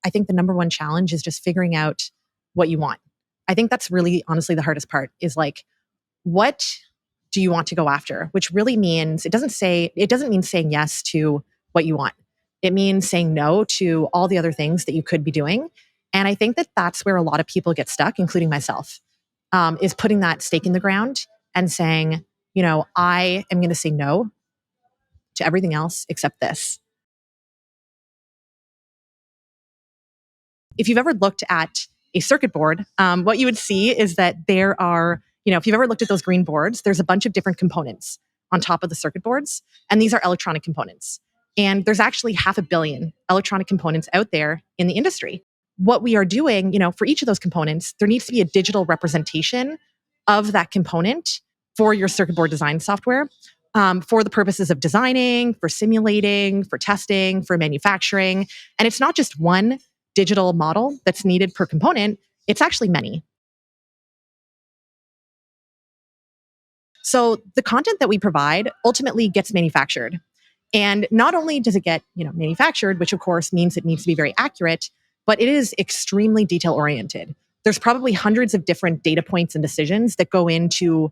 I think the number one challenge is just figuring out what you want. I think that's really honestly the hardest part is like, what do you want to go after? Which really means it doesn't mean saying yes to what you want. It means saying no to all the other things that you could be doing. And I think that that's where a lot of people get stuck, including myself, is putting that stake in the ground and saying, I am going to say no to everything else except this. If you've ever looked at a circuit board, what you would see is that there are, if you've ever looked at those green boards, there's a bunch of different components on top of the circuit boards, and these are electronic components. And there's actually 500 million electronic components out there in the industry. What we are doing, for each of those components, there needs to be a digital representation of that component for your circuit board design software, for the purposes of designing, for simulating, for testing, for manufacturing. And it's not just one digital model that's needed per component, it's actually many. So the content that we provide ultimately gets manufactured. And not only does it get, manufactured, which of course means it needs to be very accurate, but it is extremely detail oriented. There's probably hundreds of different data points and decisions that go into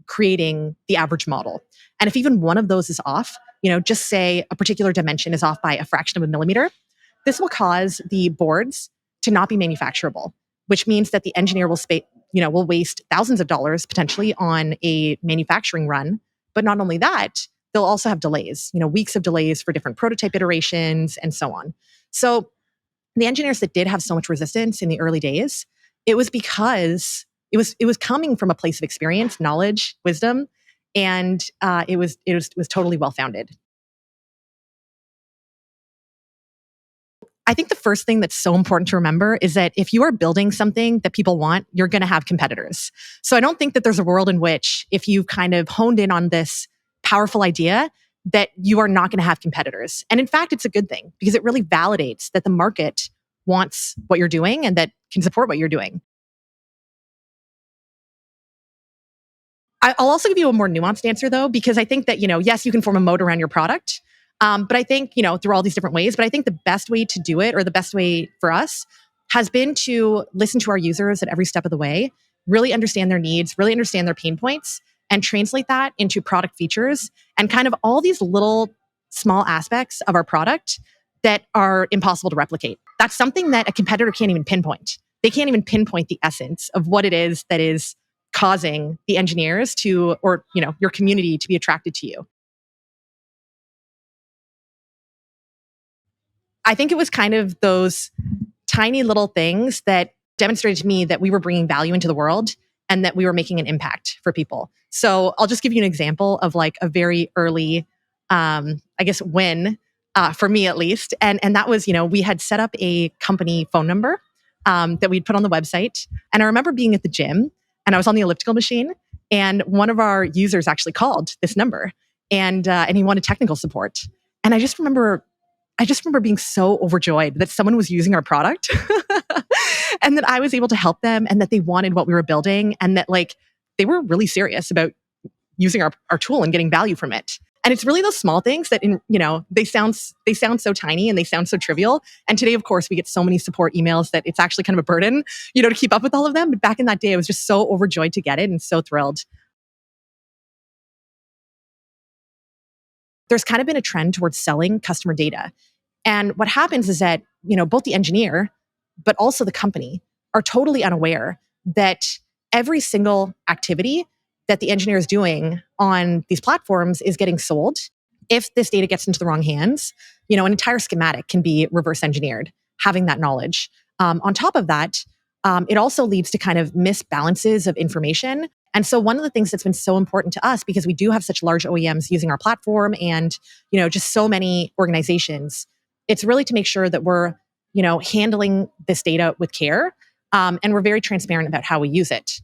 creating the average model. And if even one of those is off, just say a particular dimension is off by a fraction of a millimeter, this will cause the boards to not be manufacturable, which means that the engineer will waste thousands of dollars potentially on a manufacturing run. But not only that, they'll also have delays, weeks of delays for different prototype iterations and so on. So the engineers that did have so much resistance in the early days, it was because it was coming from a place of experience, knowledge, wisdom, and it was totally well founded. I think the first thing that's so important to remember is that if you are building something that people want, you're going to have competitors. So I don't think that there's a world in which if you've kind of honed in on this powerful idea that you are not going to have competitors. And in fact, it's a good thing because it really validates that the market wants what you're doing and that can support what you're doing. I'll also give you a more nuanced answer though, because I think that, yes, you can form a moat around your product. But I think, through all these different ways, but I think the best way to do it, or the best way for us, has been to listen to our users at every step of the way, really understand their needs, really understand their pain points, and translate that into product features and kind of all these little small aspects of our product that are impossible to replicate. That's something that a competitor can't even pinpoint. They can't even pinpoint the essence of what it is that is causing the engineers to, or, your community to be attracted to you. I think it was kind of those tiny little things that demonstrated to me that we were bringing value into the world and that we were making an impact for people. So I'll just give you an example of like a very early, win for me at least. And that was, we had set up a company phone number that we'd put on the website. And I remember being at the gym and I was on the elliptical machine and one of our users actually called this number and he wanted technical support. And I just remember being so overjoyed that someone was using our product and that I was able to help them and that they wanted what we were building and that like they were really serious about using our tool and getting value from it. And it's really those small things that they sound so tiny and they sound so trivial. And today, of course, we get so many support emails that it's actually kind of a burden, to keep up with all of them. But back in that day, I was just so overjoyed to get it and so thrilled. There's kind of been a trend towards selling customer data. And what happens is that, both the engineer, but also the company are totally unaware that every single activity that the engineer is doing on these platforms is getting sold. If this data gets into the wrong hands, an entire schematic can be reverse engineered, having that knowledge. On top of that, it also leads to kind of misbalances of information. And so one of the things that's been so important to us, because we do have such large OEMs using our platform and, just so many organizations, it's really to make sure that we're, handling this data with care. And we're very transparent about how we use it.